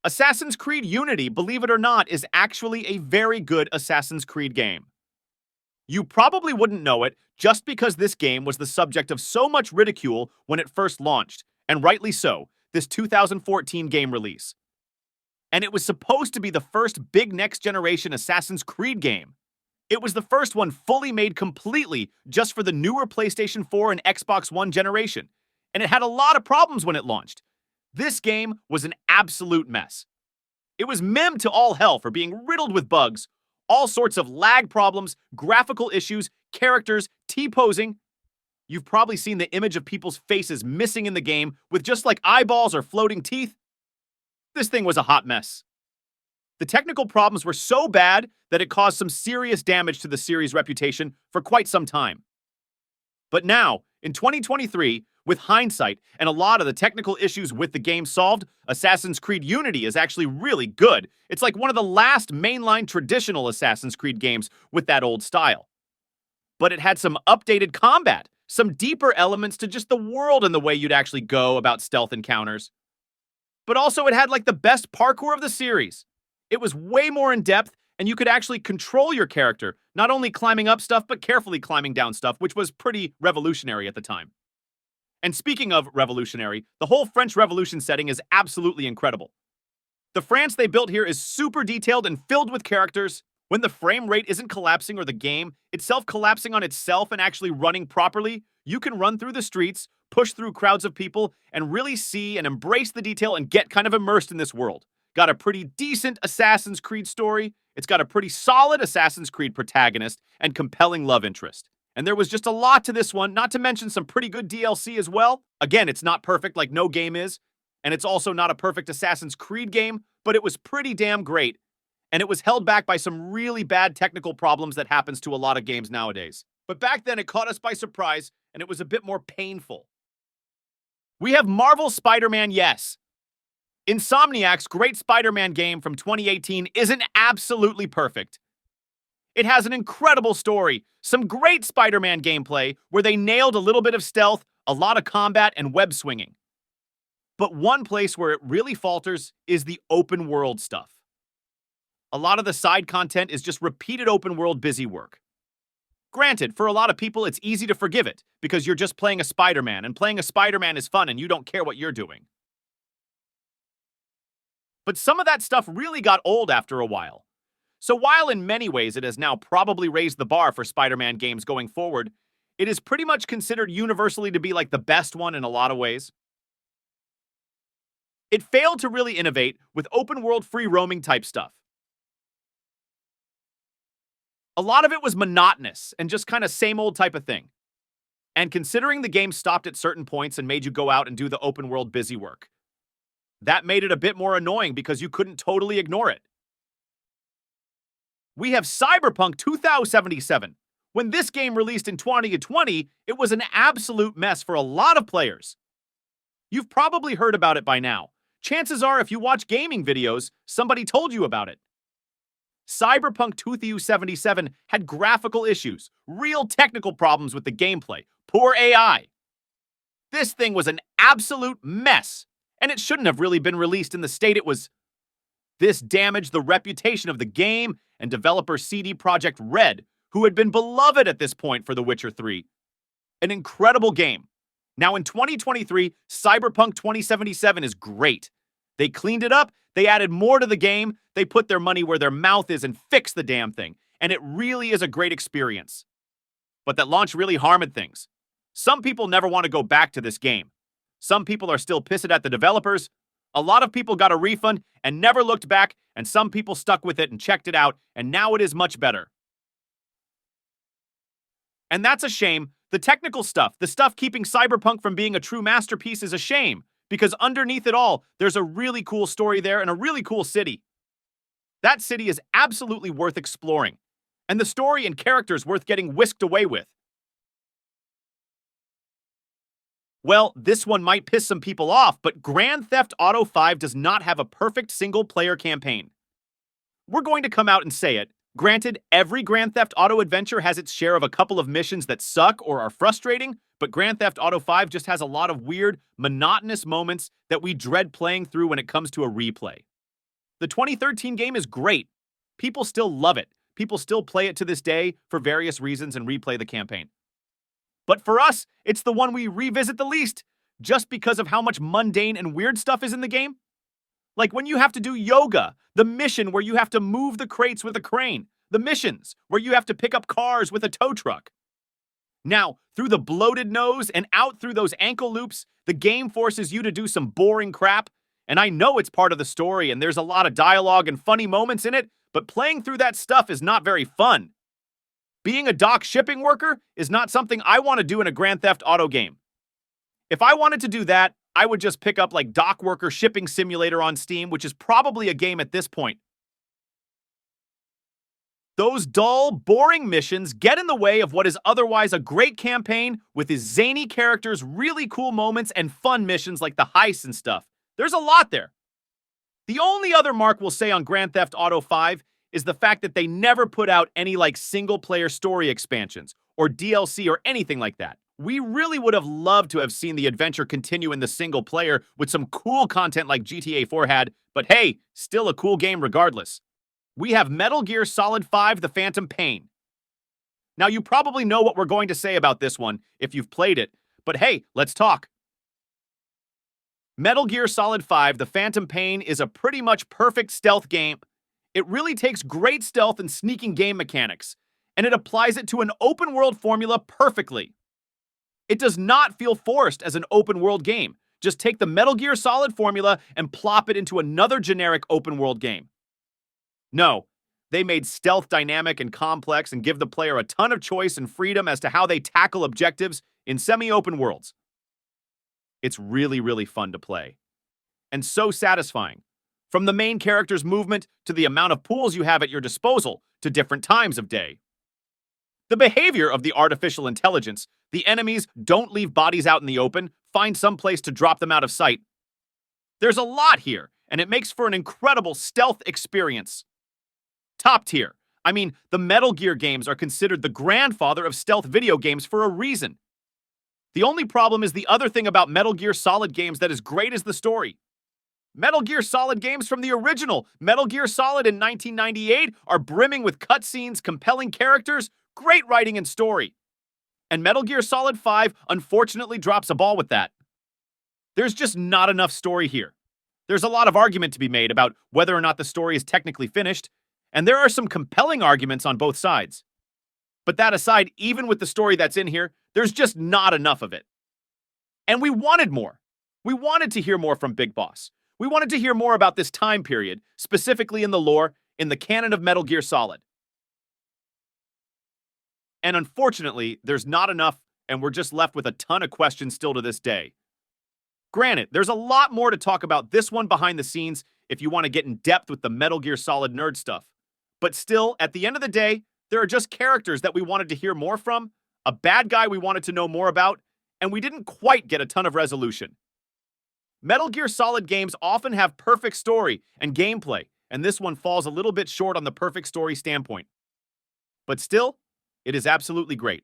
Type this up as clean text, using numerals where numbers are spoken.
Assassin's Creed Unity, believe it or not, is actually a very good Assassin's Creed game. You probably wouldn't know it just because this game was the subject of so much ridicule when it first launched, and rightly so, this 2014 game release. And it was supposed to be the first big next-generation Assassin's Creed game. It was the first one fully made completely just for the newer PlayStation 4 and Xbox One generation, and it had a lot of problems when it launched. This game was an absolute mess. It was memed to all hell for being riddled with bugs, all sorts of lag problems, graphical issues, characters, T-posing. You've probably seen the image of people's faces missing in the game with just like eyeballs or floating teeth. This thing was a hot mess. The technical problems were so bad that it caused some serious damage to the series' reputation for quite some time. But now, in 2023, with hindsight and a lot of the technical issues with the game solved, Assassin's Creed Unity is actually really good. It's like one of the last mainline traditional Assassin's Creed games with that old style. But it had some updated combat, some deeper elements to just the world and the way you'd actually go about stealth encounters. But also it had like the best parkour of the series. It was way more in-depth, and you could actually control your character, not only climbing up stuff, but carefully climbing down stuff, which was pretty revolutionary at the time. And speaking of revolutionary, the whole French Revolution setting is absolutely incredible. The France they built here is super detailed and filled with characters. When the frame rate isn't collapsing or the game itself collapsing on itself and actually running properly, you can run through the streets, push through crowds of people, and really see and embrace the detail and get kind of immersed in this world. Got a pretty decent Assassin's Creed story, it's got a pretty solid Assassin's Creed protagonist, and compelling love interest. And there was just a lot to this one, not to mention some pretty good DLC as well. Again, it's not perfect like no game is, and it's also not a perfect Assassin's Creed game, but it was pretty damn great. And it was held back by some really bad technical problems that happens to a lot of games nowadays. But back then, it caught us by surprise, and it was a bit more painful. We have Marvel Spider-Man, yes. Insomniac's great Spider-Man game from 2018 isn't absolutely perfect. It has an incredible story, some great Spider-Man gameplay where they nailed a little bit of stealth, a lot of combat, and web swinging. But one place where it really falters is the open world stuff. A lot of the side content is just repeated open world busy work. Granted, for a lot of people, it's easy to forgive it because you're just playing a Spider-Man, and playing a Spider-Man is fun and you don't care what you're doing. But some of that stuff really got old after a while. So while in many ways it has now probably raised the bar for Spider-Man games going forward, it is pretty much considered universally to be like the best one in a lot of ways. It failed to really innovate with open-world free roaming type stuff. A lot of it was monotonous and just kind of same old type of thing. And considering the game stopped at certain points and made you go out and do the open world busy work, that made it a bit more annoying because you couldn't totally ignore it. We have Cyberpunk 2077. When this game released in 2020, it was an absolute mess for a lot of players. You've probably heard about it by now. Chances are if you watch gaming videos, somebody told you about it. Cyberpunk 2077 had graphical issues, real technical problems with the gameplay, poor AI. This thing was an absolute mess, and it shouldn't have really been released in the state it was. This damaged the reputation of the game and developer CD Projekt Red, who had been beloved at this point for The Witcher 3. An incredible game. Now in 2023, Cyberpunk 2077 is great. They cleaned it up, they added more to the game, they put their money where their mouth is and fixed the damn thing, and it really is a great experience. But that launch really harmed things. Some people never want to go back to this game. Some people are still pissed at the developers. A lot of people got a refund and never looked back, and some people stuck with it and checked it out, and now it is much better. And that's a shame. The technical stuff, the stuff keeping Cyberpunk from being a true masterpiece, is a shame, because underneath it all, there's a really cool story there and a really cool city. That city is absolutely worth exploring, and the story and characters worth getting whisked away with. Well, this one might piss some people off, but Grand Theft Auto 5 does not have a perfect single-player campaign. We're going to come out and say it. Granted, every Grand Theft Auto adventure has its share of a couple of missions that suck or are frustrating, but Grand Theft Auto 5 just has a lot of weird, monotonous moments that we dread playing through when it comes to a replay. The 2013 game is great. People still love it. People still play it to this day for various reasons and replay the campaign. But for us, it's the one we revisit the least, just because of how much mundane and weird stuff is in the game. Like when you have to do yoga, the mission where you have to move the crates with a crane, the missions where you have to pick up cars with a tow truck. Now, through the bloated nose and out through those ankle loops, the game forces you to do some boring crap. And I know it's part of the story and there's a lot of dialogue and funny moments in it, but playing through that stuff is not very fun. Being a dock shipping worker is not something I want to do in a Grand Theft Auto game. If I wanted to do that, I would just pick up like Dock Worker Shipping Simulator on Steam, which is probably a game at this point. Those dull, boring missions get in the way of what is otherwise a great campaign with its zany characters, really cool moments, and fun missions like the heists and stuff. There's a lot there. The only other mark we'll say on Grand Theft Auto 5 is the fact that they never put out any like single-player story expansions or DLC or anything like that. We really would have loved to have seen the adventure continue in the single player with some cool content like GTA 4 had, but hey, still a cool game regardless. We have Metal Gear Solid 5: The Phantom Pain. Now, you probably know what we're going to say about this one if you've played it, but hey, let's talk. Metal Gear Solid 5: The Phantom Pain is a pretty much perfect stealth game. It really takes great stealth and sneaking game mechanics, and it applies it to an open-world formula perfectly. It does not feel forced as an open-world game. Just take the Metal Gear Solid formula and plop it into another generic open-world game. No, they made stealth dynamic and complex and give the player a ton of choice and freedom as to how they tackle objectives in semi-open worlds. It's really, really fun to play. And so satisfying. From the main character's movement to the amount of pools you have at your disposal to different times of day. The behavior of the artificial intelligence, the enemies don't leave bodies out in the open, find some place to drop them out of sight. There's a lot here, and it makes for an incredible stealth experience. Top tier. I mean, the Metal Gear games are considered the grandfather of stealth video games for a reason. The only problem is the other thing about Metal Gear Solid games that is great is the story. Metal Gear Solid games from the original Metal Gear Solid in 1998 are brimming with cutscenes, compelling characters, great writing and story. And Metal Gear Solid 5 unfortunately drops a ball with that. There's just not enough story here. There's a lot of argument to be made about whether or not the story is technically finished, and there are some compelling arguments on both sides. But that aside, even with the story that's in here, there's just not enough of it. And we wanted more. We wanted to hear more from Big Boss. We wanted to hear more about this time period, specifically in the lore, in the canon of Metal Gear Solid. And unfortunately, there's not enough, and we're just left with a ton of questions still to this day. Granted, there's a lot more to talk about this one behind the scenes if you want to get in depth with the Metal Gear Solid nerd stuff. But still, at the end of the day, there are just characters that we wanted to hear more from, a bad guy we wanted to know more about, and we didn't quite get a ton of resolution. Metal Gear Solid games often have perfect story and gameplay, and this one falls a little bit short on the perfect story standpoint. But still, it is absolutely great.